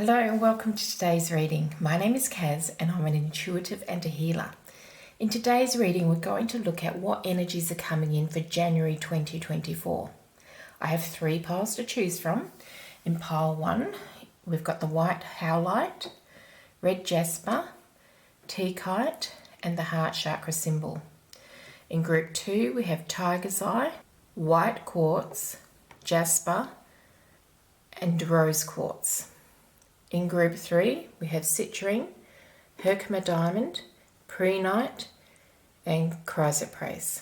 Hello and welcome to today's reading. My name is Kaz and I'm an intuitive and a healer. In today's reading, we're going to look at what energies are coming in for January 2024. I have 3 piles to choose from. In pile 1, we've got the white howlite, red jasper, tea kite, and the heart chakra symbol. In group 2, we have tiger's eye, white quartz, jasper, and rose quartz. In group 3, we have citrine, Herkimer diamond, prehnite, and chrysoprase.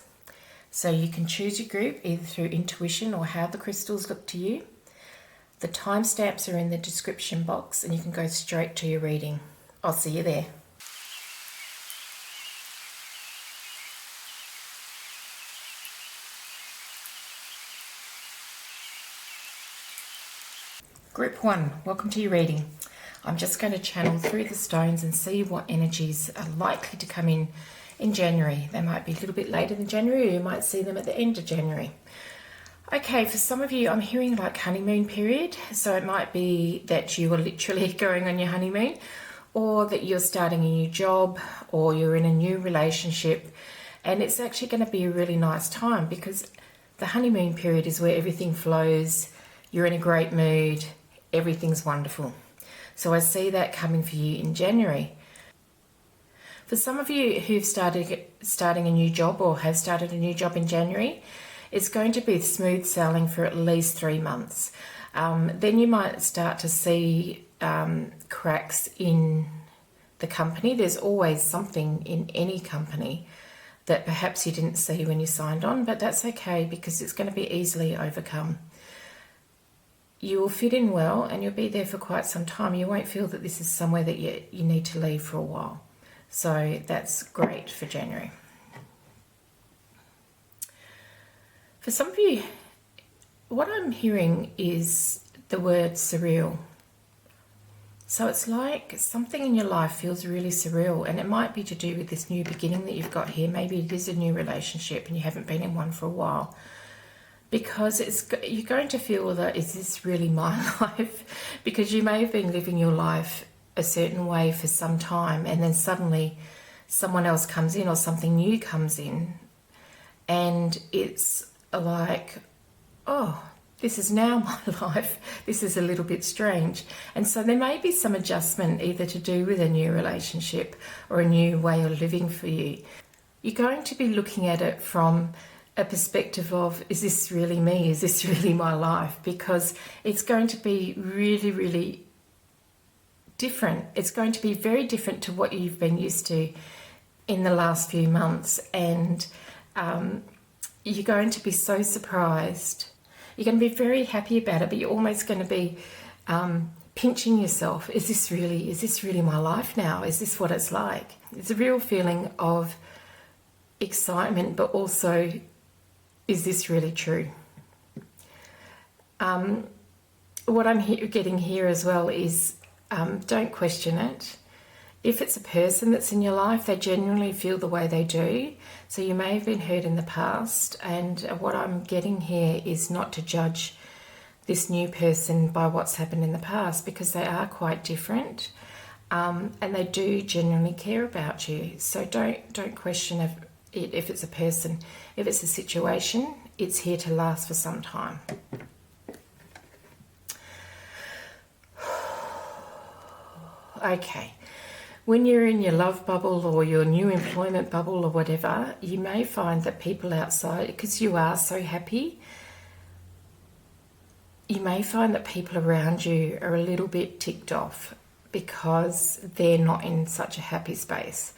So you can choose your group either through intuition or how the crystals look to you. The timestamps are in the description box and you can go straight to your reading. I'll see you there. Group 1, welcome to your reading. I'm just going to channel through the stones and see what energies are likely to come in January. They might be a little bit later than January, or you might see them at the end of January. Okay, for some of you, I'm hearing like honeymoon period. So it might be that you are literally going on your honeymoon, or that you're starting a new job, or you're in a new relationship. And it's actually going to be a really nice time because the honeymoon period is where everything flows. You're in a great mood. Everything's wonderful. So I see that coming for you in January. For some of you who've starting a new job or have started a new job in January, it's going to be smooth sailing for at least 3 months. Then you might start to see cracks in the company. There's always something in any company that perhaps you didn't see when you signed on, but that's okay because it's going to be easily overcome. You will fit in well and you'll be there for quite some time. You won't feel that this is somewhere that you need to leave for a while. So that's great for January. For some of you, what I'm hearing is the word surreal. So it's like something in your life feels really surreal, and it might be to do with this new beginning that you've got here. Maybe it is a new relationship and you haven't been in one for a while. Because you're going to feel that, is this really my life? Because you may have been living your life a certain way for some time and then suddenly someone else comes in or something new comes in and it's like, oh, this is now my life. This is a little bit strange. And so there may be some adjustment either to do with a new relationship or a new way of living for you. You're going to be looking at it from a perspective of, is this really me? Is this really my life? Because it's going to be really, really different. It's going to be very different to what you've been used to in the last few months. And you're going to be so surprised. You're going to be very happy about it, but you're almost going to be pinching yourself. Is this really my life now? Is this what it's like? It's a real feeling of excitement, but also, is this really true? What I'm getting here as well is don't question it. If it's a person that's in your life, they genuinely feel the way they do. So you may have been hurt in the past, and what I'm getting here is not to judge this new person by what's happened in the past, because they are quite different, and they do genuinely care about you. So don't question if it's a person. If it's a situation, it's here to last for some time. Okay. When you're in your love bubble or your new employment bubble or whatever, you may find that people outside, because you are so happy, you may find that people around you are a little bit ticked off because they're not in such a happy space.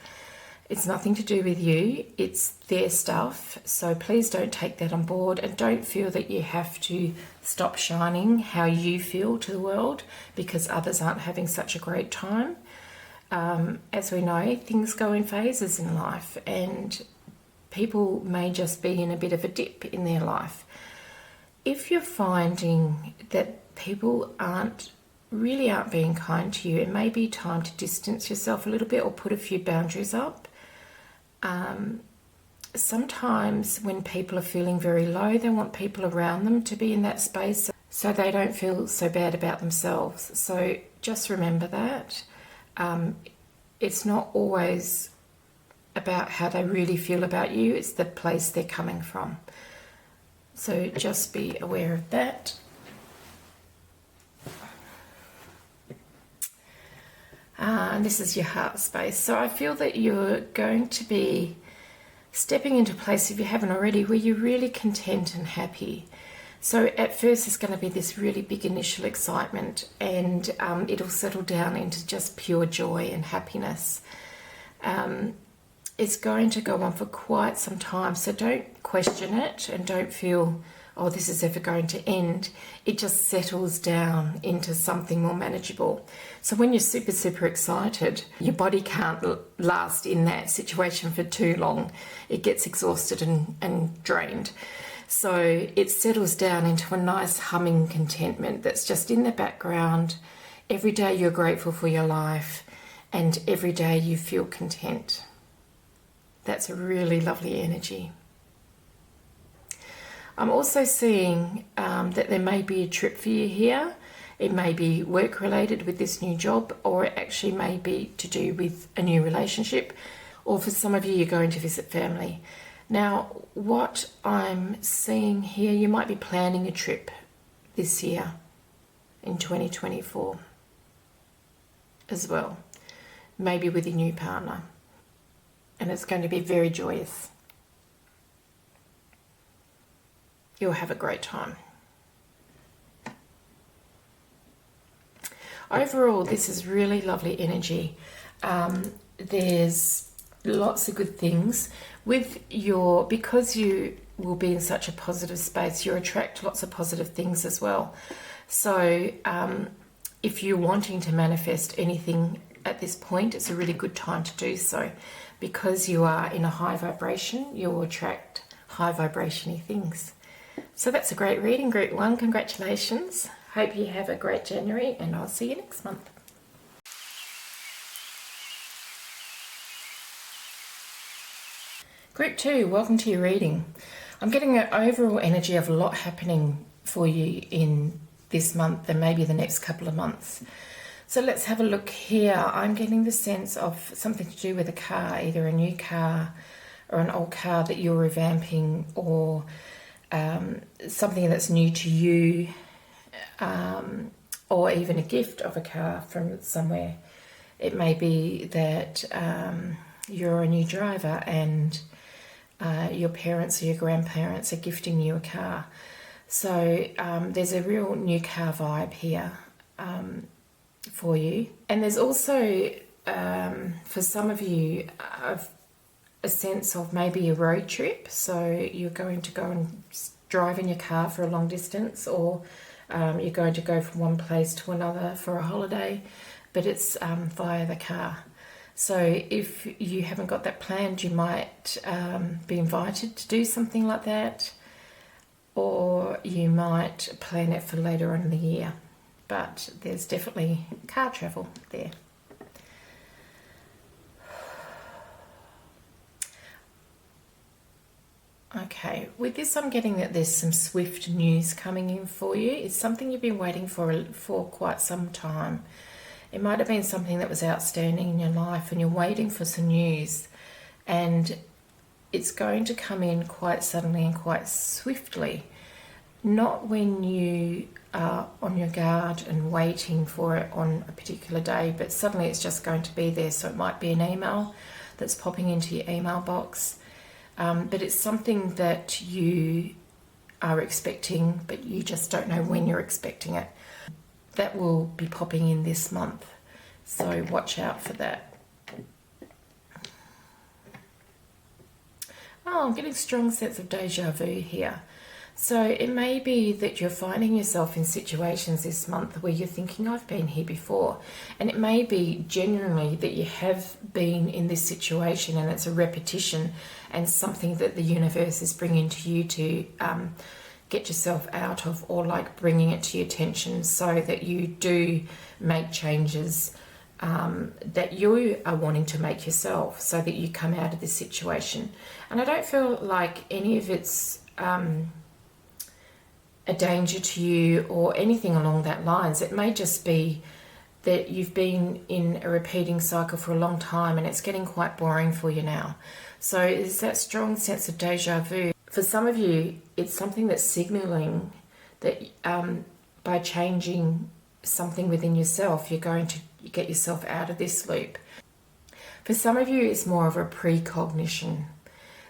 It's nothing to do with you, it's their stuff. So please don't take that on board and don't feel that you have to stop shining how you feel to the world because others aren't having such a great time. As we know, things go in phases in life and people may just be in a bit of a dip in their life. If you're finding that people aren't being kind to you, it may be time to distance yourself a little bit or put a few boundaries up. Sometimes when people are feeling very low, they want people around them to be in that space. so they don't feel so bad about themselves. So just remember that. It's not always about how they really feel about you, it's the place they're coming from. So just be aware of that. And this is your heart space. So I feel that you're going to be stepping into a place, if you haven't already, where you're really content and happy. So at first there's going to be this really big initial excitement, and it'll settle down into just pure joy and happiness. It's going to go on for quite some time, so don't question it and don't feel, oh, this is ever going to end. It just settles down into something more manageable. So when you're super, super excited, your body can't last in that situation for too long. It gets exhausted and drained. So it settles down into a nice humming contentment that's just in the background. Every day you're grateful for your life, and every day you feel content. That's a really lovely energy. I'm also seeing that there may be a trip for you here. It may be work related with this new job, or it actually may be to do with a new relationship, or for some of you, you're going to visit family. Now, what I'm seeing here, you might be planning a trip this year in 2024 as well, maybe with your new partner, and it's going to be very joyous. You'll have a great time. Overall, this is really lovely energy. There's lots of good things with because you will be in such a positive space, you attract lots of positive things as well. So if you're wanting to manifest anything at this point, it's a really good time to do so, because you are in a high vibration. You'll attract high vibration-y things. So that's a great reading, Group 1. Congratulations. Hope you have a great January, and I'll see you next month. Group 2, welcome to your reading. I'm getting an overall energy of a lot happening for you in this month and maybe the next couple of months. So let's have a look here. I'm getting the sense of something to do with a car, either a new car or an old car that you're revamping, or something that's new to you, or even a gift of a car from somewhere. It may be that you're a new driver and your parents or your grandparents are gifting you a car. So there's a real new car vibe here for you. And there's also, for some of you, a sense of maybe a road trip. So you're going to go and drive in your car for a long distance, or you're going to go from one place to another for a holiday, but it's via the car. So if you haven't got that planned, you might be invited to do something like that, or you might plan it for later on in the year. But there's definitely car travel there. Okay, with this I'm getting that there's some swift news coming in for you. It's something you've been waiting for quite some time. It might have been something that was outstanding in your life and you're waiting for some news, and it's going to come in quite suddenly and quite swiftly. Not when you are on your guard and waiting for it on a particular day, but suddenly it's just going to be there. So it might be an email that's popping into your email box. But it's something that you are expecting, but you just don't know when you're expecting it. That will be popping in this month, so watch out for that. Oh, I'm getting a strong sense of deja vu here. So it may be that you're finding yourself in situations this month where you're thinking, I've been here before. And it may be genuinely that you have been in this situation and it's a repetition and something that the universe is bringing to you to get yourself out of, or like bringing it to your attention so that you do make changes that you are wanting to make yourself, so that you come out of this situation. And I don't feel like any of it's a danger to you or anything along that lines. It may just be that you've been in a repeating cycle for a long time and it's getting quite boring for you now. So it's that strong sense of deja vu. For some of you, it's something that's signaling that by changing something within yourself, you're going to get yourself out of this loop. For some of you, it's more of a precognition.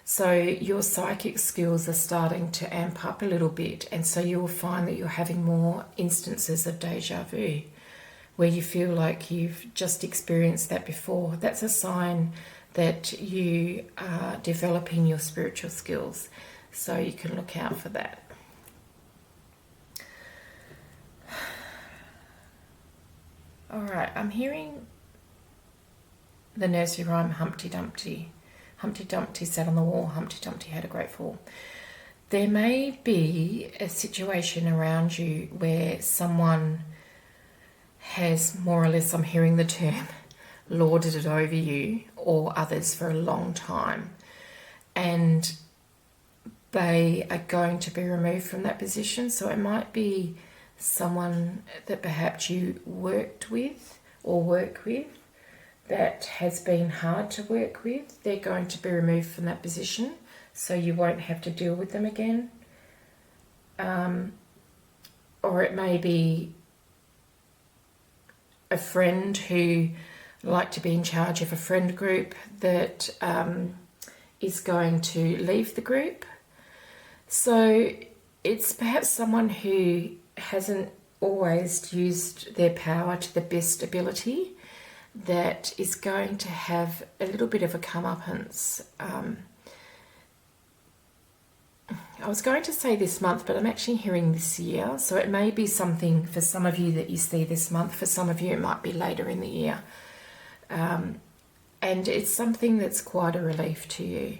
So your psychic skills are starting to amp up a little bit, and so you'll find that you're having more instances of deja vu where you feel like you've just experienced that before. That's a sign that you are developing your spiritual skills, so you can look out for that. All right, I'm hearing the nursery rhyme Humpty Dumpty. Humpty Dumpty sat on the wall, Humpty Dumpty had a great fall. There may be a situation around you where someone has more or less, I'm hearing the term, lorded it over you or others for a long time, and they are going to be removed from that position. So it might be someone that perhaps you worked with or work with that has been hard to work with. They're going to be removed from that position, so you won't have to deal with them again. Or it may be a friend who liked to be in charge of a friend group that is going to leave the group. So it's perhaps someone who hasn't always used their power to the best ability that is going to have a little bit of a comeuppance. I was going to say this month, but I'm actually hearing this year. So it may be something for some of you that you see this month. For some of you, it might be later in the year. And it's something that's quite a relief to you.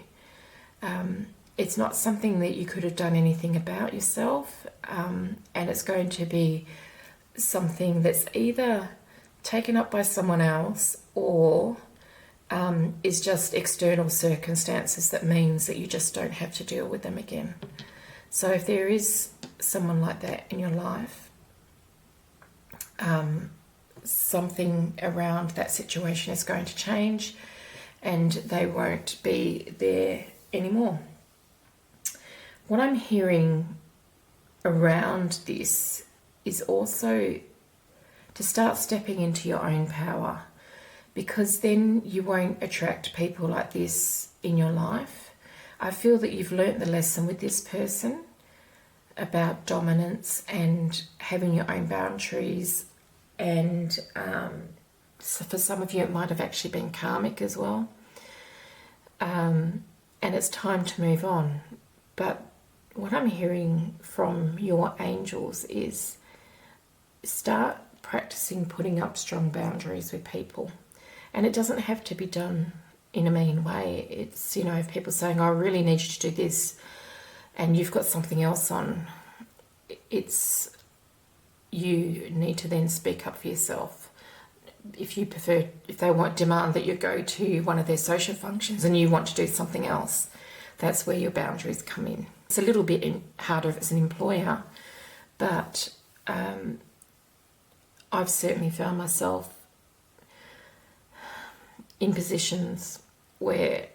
It's not something that you could have done anything about yourself. And it's going to be something that's either taken up by someone else or is just external circumstances that means that you just don't have to deal with them again. So if there is someone like that in your life, something around that situation is going to change and they won't be there anymore. What I'm hearing around this is also to start stepping into your own power, because then you won't attract people like this in your life. I feel that you've learnt the lesson with this person about dominance and having your own boundaries, and so for some of you it might have actually been karmic as well, and it's time to move on. But what I'm hearing from your angels is start practicing putting up strong boundaries with people. And it doesn't have to be done in a mean way. It's, you know, if people saying, I really need you to do this, and you've got something else on, it's, you need to then speak up for yourself. If you prefer, if they want demand that you go to one of their social functions and you want to do something else, that's where your boundaries come in. It's a little bit harder if it's an employer, but I've certainly found myself in positions where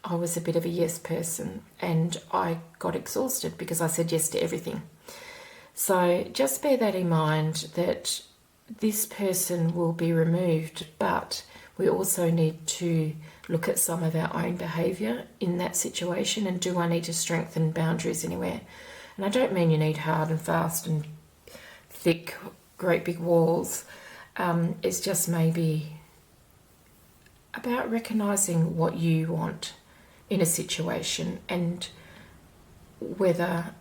I was a bit of a yes person and I got exhausted because I said yes to everything. So just bear that in mind, that this person will be removed, but we also need to look at some of our own behaviour in that situation, and do I need to strengthen boundaries anywhere? And I don't mean you need hard and fast and thick, great big walls. It's just maybe about recognising what you want in a situation and whether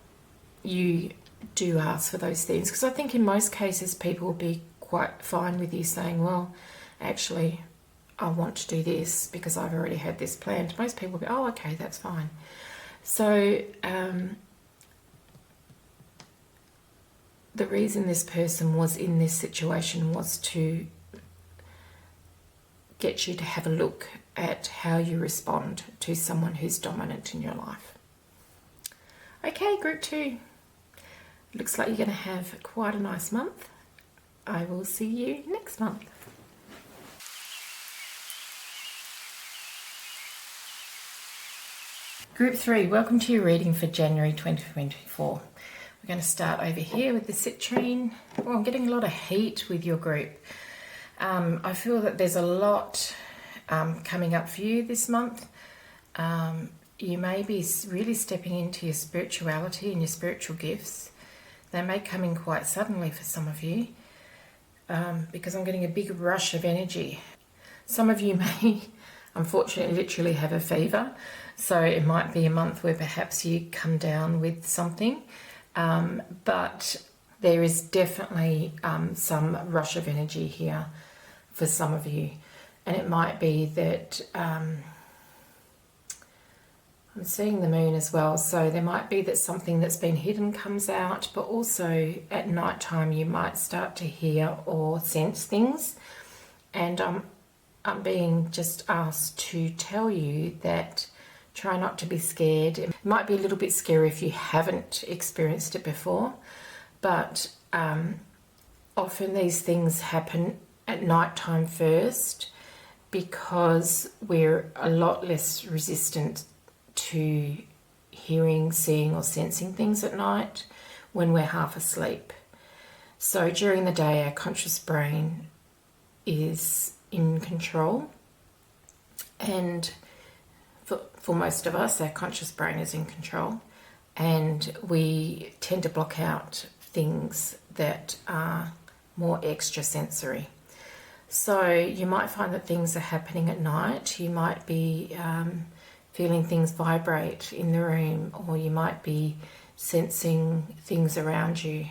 you do ask for those things. Because I think in most cases people will be quite fine with you saying, well, actually, I want to do this because I've already had this planned. Most people will be, oh, okay, that's fine. So the reason this person was in this situation was to get you to have a look at how you respond to someone who's dominant in your life. Okay, group 2. Looks like you're going to have quite a nice month. I will see you next month. Group 3, welcome to your reading for January 2024. We're going to start over here with the citrine. Well, I'm getting a lot of heat with your group. I feel that there's a lot coming up for you this month. You may be really stepping into your spirituality and your spiritual gifts. They may come in quite suddenly for some of you because I'm getting a big rush of energy. Some of you may, unfortunately, literally have a fever. So it might be a month where perhaps you come down with something. But there is definitely some rush of energy here for some of you. And it might be that I'm seeing the moon as well. So there might be that something that's been hidden comes out, but also at night time you might start to hear or sense things. And I'm being just asked to tell you that try not to be scared. It might be a little bit scary if you haven't experienced it before, but often these things happen at night time first because we're a lot less resistant to hearing, seeing or sensing things at night when we're half asleep. So during the day our conscious brain is in control, and for most of us our conscious brain is in control, and we tend to block out things that are more extrasensory. So you might find that things are happening at night. You might be feeling things vibrate in the room, or you might be sensing things around you.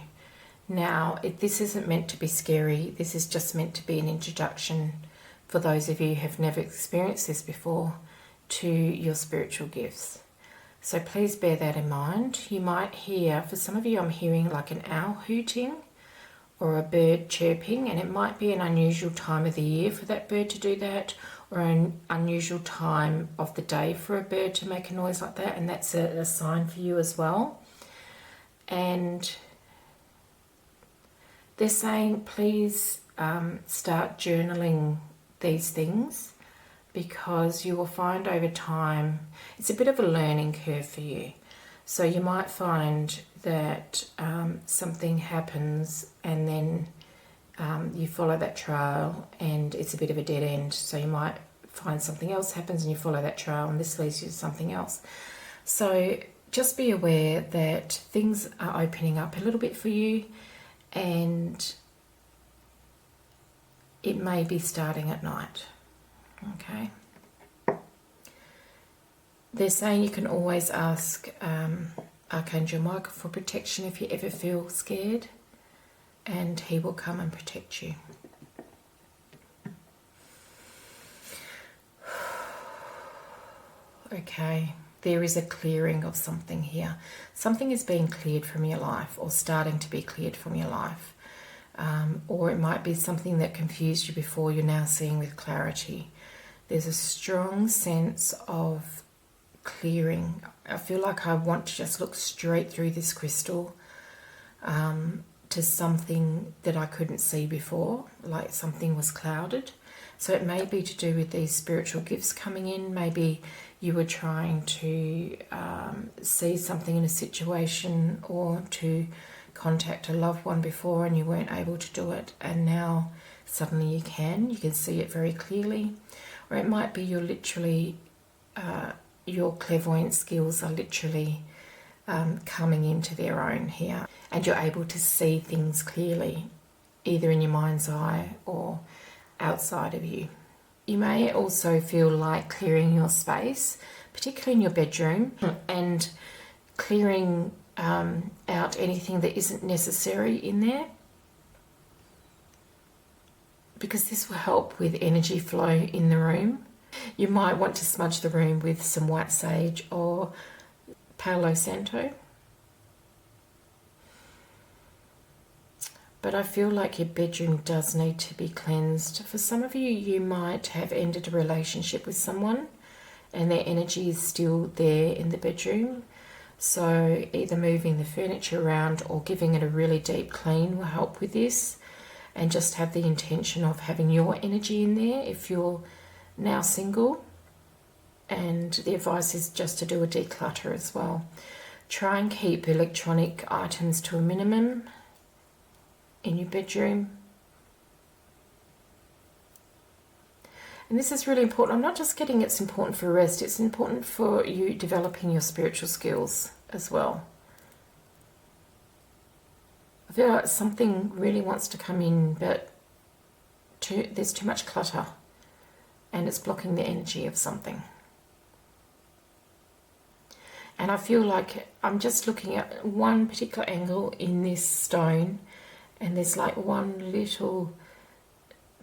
Now, this isn't meant to be scary. This is just meant to be an introduction for those of you who have never experienced this before to your spiritual gifts. So please bear that in mind. You might hear, for some of you, I'm hearing like an owl hooting or a bird chirping, and it might be an unusual time of the year for that bird to do that, or an unusual time of the day for a bird to make a noise like that, and that's a sign for you as well. And they're saying please start journaling these things, because you will find over time it's a bit of a learning curve for you. So you might find that something happens and then you follow that trail and it's a bit of a dead end. So you might find something else happens and you follow that trail and this leads you to something else. So just be aware that things are opening up a little bit for you, and it may be starting at night. Okay. They're saying you can always ask Archangel Michael for protection if you ever feel scared, and he will come and protect you. Okay, there is a clearing of something here. Something is being cleared from your life, or starting to be cleared from your life. Or it might be something that confused you before, you're now seeing with clarity. There's a strong sense of clearing. I feel like I want to just look straight through this crystal to something that I couldn't see before, like something was clouded. So it may be to do with these spiritual gifts coming in. Maybe you were trying to see something in a situation or to contact a loved one before and you weren't able to do it, and now suddenly you can see it very clearly. Or it might be you're literally your clairvoyant skills are literally coming into their own here, and you're able to see things clearly, either in your mind's eye or outside of you. You may also feel like clearing your space, particularly in your bedroom, and clearing out anything that isn't necessary in there, because this will help with energy flow in the room. You might want to smudge the room with some white sage or Palo Santo. But I feel like your bedroom does need to be cleansed. For some of you, you might have ended a relationship with someone and their energy is still there in the bedroom. So either moving the furniture around or giving it a really deep clean will help with this. And just have the intention of having your energy in there if you're now single. And the advice is just to do a declutter as well. Try and keep electronic items to a minimum in your bedroom. And this is really important. I'm not just getting it's important for rest, it's important for you developing your spiritual skills as well. I feel like something really wants to come in, but there's too much clutter and it's blocking the energy of something. And I feel like I'm just looking at one particular angle in this stone, and there's like one little,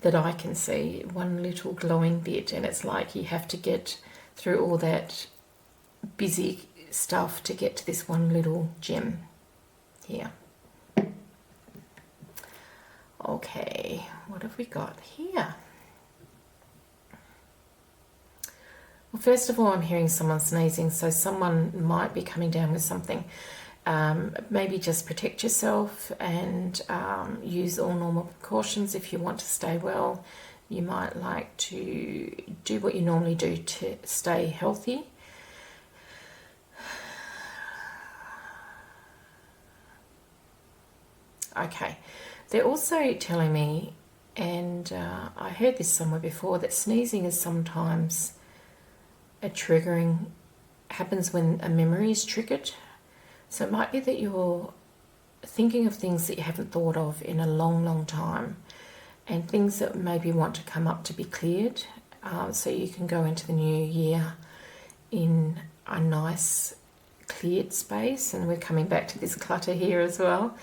that I can see, one little glowing bit, and it's like you have to get through all that busy stuff to get to this one little gem here. Okay, what have we got here? Well, first of all, I'm hearing someone sneezing, so someone might be coming down with something. Maybe just protect yourself and use all normal precautions if you want to stay well. You might like to do what you normally do to stay healthy. Okay, they're also telling me, and I heard this somewhere before, that sneezing is sometimes a triggering, happens when a memory is triggered. So it might be that you're thinking of things that you haven't thought of in a long, long time, and things that maybe want to come up to be cleared, so you can go into the new year in a nice cleared space. And we're coming back to this clutter here as well.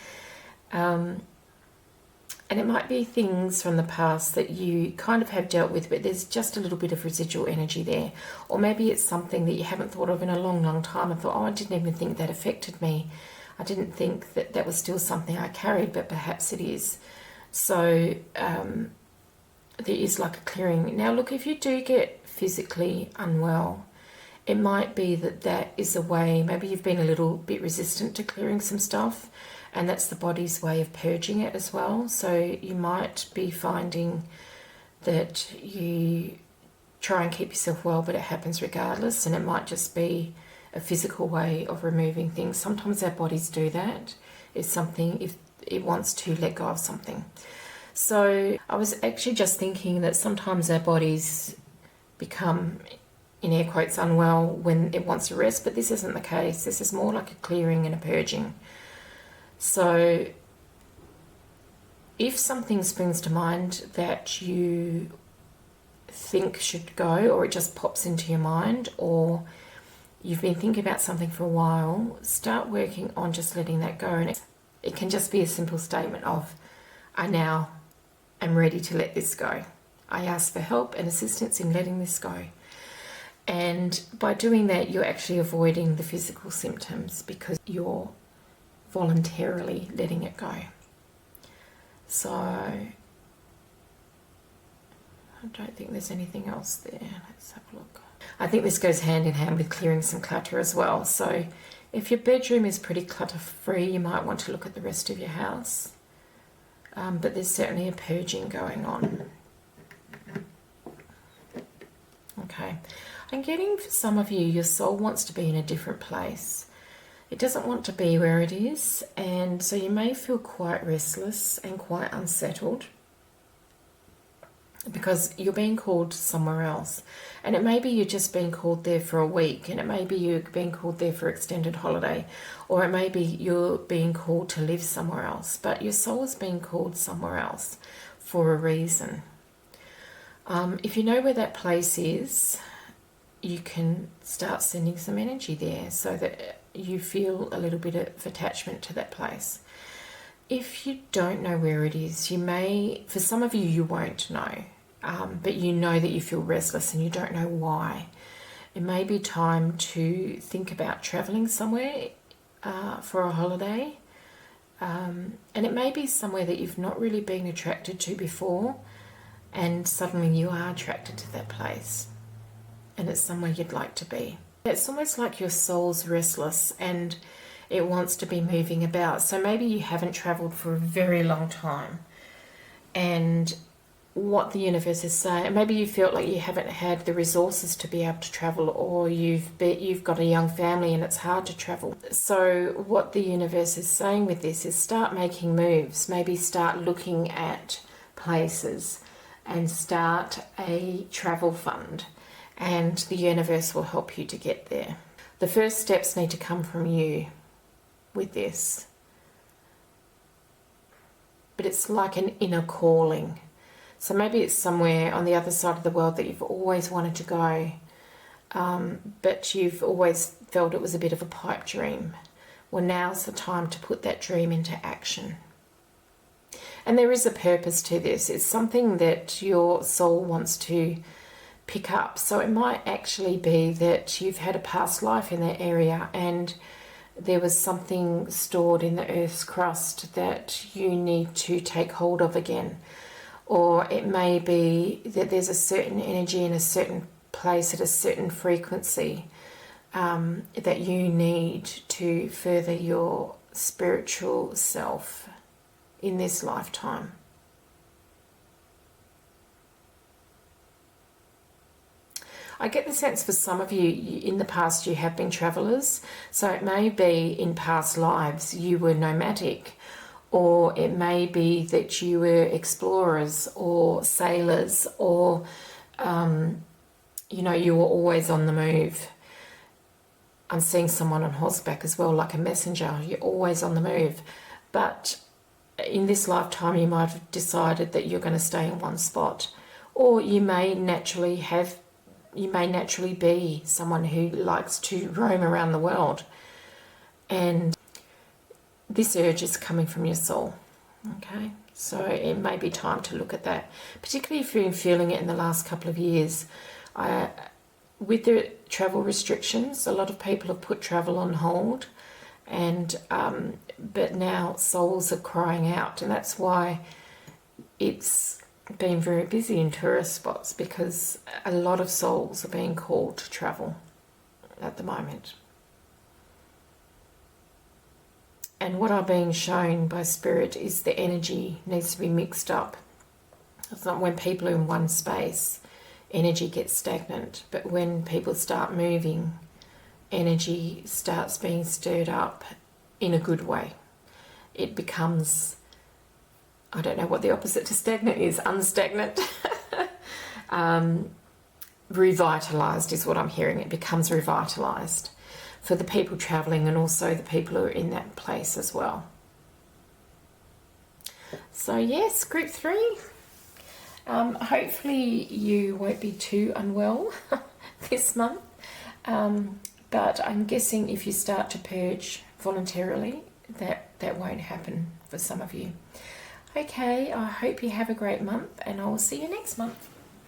And it might be things from the past that you kind of have dealt with, but there's just a little bit of residual energy there. Or maybe it's something that you haven't thought of in a long, long time and thought, oh, I didn't even think that affected me. I didn't think that that was still something I carried, but perhaps it is. So there is like a clearing. Now, look, if you do get physically unwell, it might be that that is a way, maybe you've been a little bit resistant to clearing some stuff, and that's the body's way of purging it as well. So you might be finding that you try and keep yourself well, but it happens regardless, and it might just be a physical way of removing things. Sometimes our bodies do that if it wants to let go of something. So I was actually just thinking that sometimes our bodies become, in air quotes, unwell when it wants to rest, but this isn't the case. This is more like a clearing and a purging. So if something springs to mind that you think should go, or it just pops into your mind, or you've been thinking about something for a while, start working on just letting that go. And it can just be a simple statement of, I now am ready to let this go. I ask for help and assistance in letting this go. And by doing that, you're actually avoiding the physical symptoms because you're voluntarily letting it go. So I don't think there's anything else there. Let's have a look. I think this goes hand in hand with clearing some clutter as well. So if your bedroom is pretty clutter-free, you might want to look at the rest of your house. But there's certainly a purging going on. Okay. I'm getting, for some of you, your soul wants to be in a different place. It doesn't want to be where it is, and so you may feel quite restless and quite unsettled because you're being called somewhere else. And it may be you're just being called there for a week, and it may be you're being called there for extended holiday, or it may be you're being called to live somewhere else, but your soul is being called somewhere else for a reason. If you know where that place is, you can start sending some energy there so that you feel a little bit of attachment to that place. If you don't know where it is, you may, for some of you, you won't know, but you know that you feel restless and you don't know why. It may be time to think about traveling somewhere for a holiday, and it may be somewhere that you've not really been attracted to before, and suddenly you are attracted to that place, and it's somewhere you'd like to be. It's almost like your soul's restless and it wants to be moving about. So maybe you haven't travelled for a very long time, and what the universe is saying, maybe you felt like you haven't had the resources to be able to travel, or you've got a young family and it's hard to travel. So what the universe is saying with this is start making moves. Maybe start looking at places and start a travel fund, and the universe will help you to get there. The first steps need to come from you with this, but it's like an inner calling. So maybe it's somewhere on the other side of the world that you've always wanted to go, but you've always felt it was a bit of a pipe dream. Well, now's the time to put that dream into action. And there is a purpose to this. It's something that your soul wants to pick up. So it might actually be that you've had a past life in that area and there was something stored in the earth's crust that you need to take hold of again. Or it may be that there's a certain energy in a certain place at a certain frequency that you need to further your spiritual self in this lifetime. I get the sense for some of you, in the past you have been travellers, so it may be in past lives you were nomadic, or it may be that you were explorers or sailors, or you were always on the move. I'm seeing someone on horseback as well, like a messenger. You're always on the move. But in this lifetime you might have decided that you're going to stay in one spot, or you may naturally be someone who likes to roam around the world, and this urge is coming from your soul. Okay, so it may be time to look at that, particularly if you've been feeling it in the last couple of years. With the travel restrictions, a lot of people have put travel on hold, and but now souls are crying out, and that's why it's been very busy in tourist spots, because a lot of souls are being called to travel at the moment. And what I'm being shown by Spirit is the energy needs to be mixed up. It's not when people are in one space, energy gets stagnant, but when people start moving, energy starts being stirred up in a good way. It becomes, I don't know what the opposite to stagnant is, unstagnant. Revitalised is what I'm hearing. It becomes revitalised for the people travelling and also the people who are in that place as well. So yes, group 3. Hopefully you won't be too unwell this month. But I'm guessing if you start to purge voluntarily, that won't happen for some of you. Okay, I hope you have a great month, and I will see you next month.